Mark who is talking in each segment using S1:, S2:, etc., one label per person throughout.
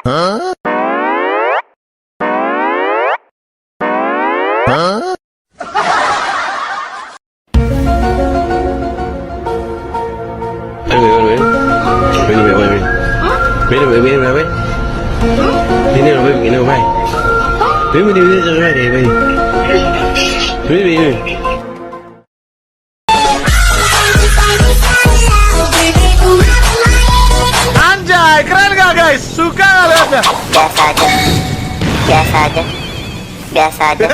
S1: Hah? Hah?
S2: Anjay, keren gak guys? Suka gak liatnya?
S3: Biasa aja. Biasa aja. Biasa aja.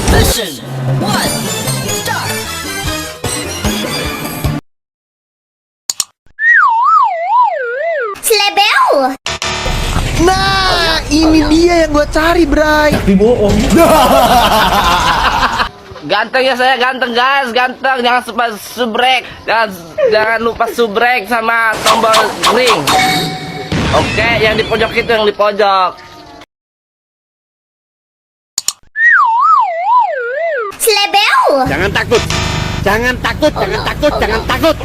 S4: Mission 1, start!
S3: Slebeu.
S2: Nah, ini dia yang gua cari, Bray.
S5: Ganteng ya saya, ganteng guys, ganteng. Jangan lupa subrek, jangan lupa subrek sama tombol ring. Oke, yang di pojok itu, yang di pojok.
S3: Slebeu.
S2: Jangan takut. Jangan takut, jangan takut, jangan takut.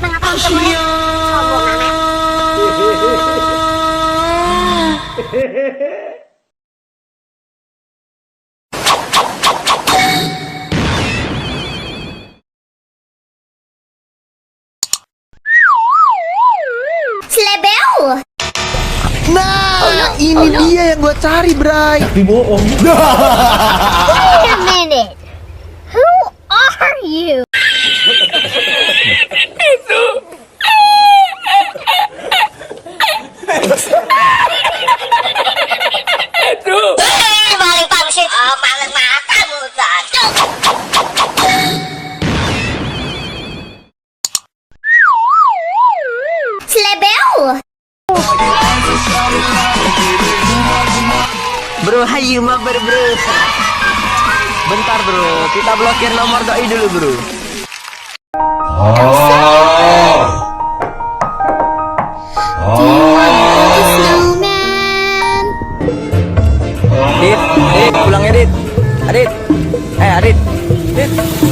S3: Slebeu.
S2: Nah, ini dia yang gua cari, Bray.
S3: Wait a minute. Who are you? Balik pangsit. Oh, paling matamu cocok. Slebeu.
S5: Bro, hayu mabar bro. Bentar bro, kita blokir nomor doi dulu bro. Adit, pulang Adit. Adit. Adit.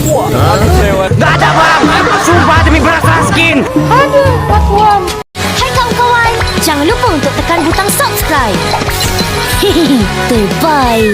S5: Wah, lewat. Gak ada bang. Sumpah demi berasa skin.
S3: Aduh, watuan. Hai kawan-kawan, jangan lupa untuk tekan butang subscribe. Hehehe, bye.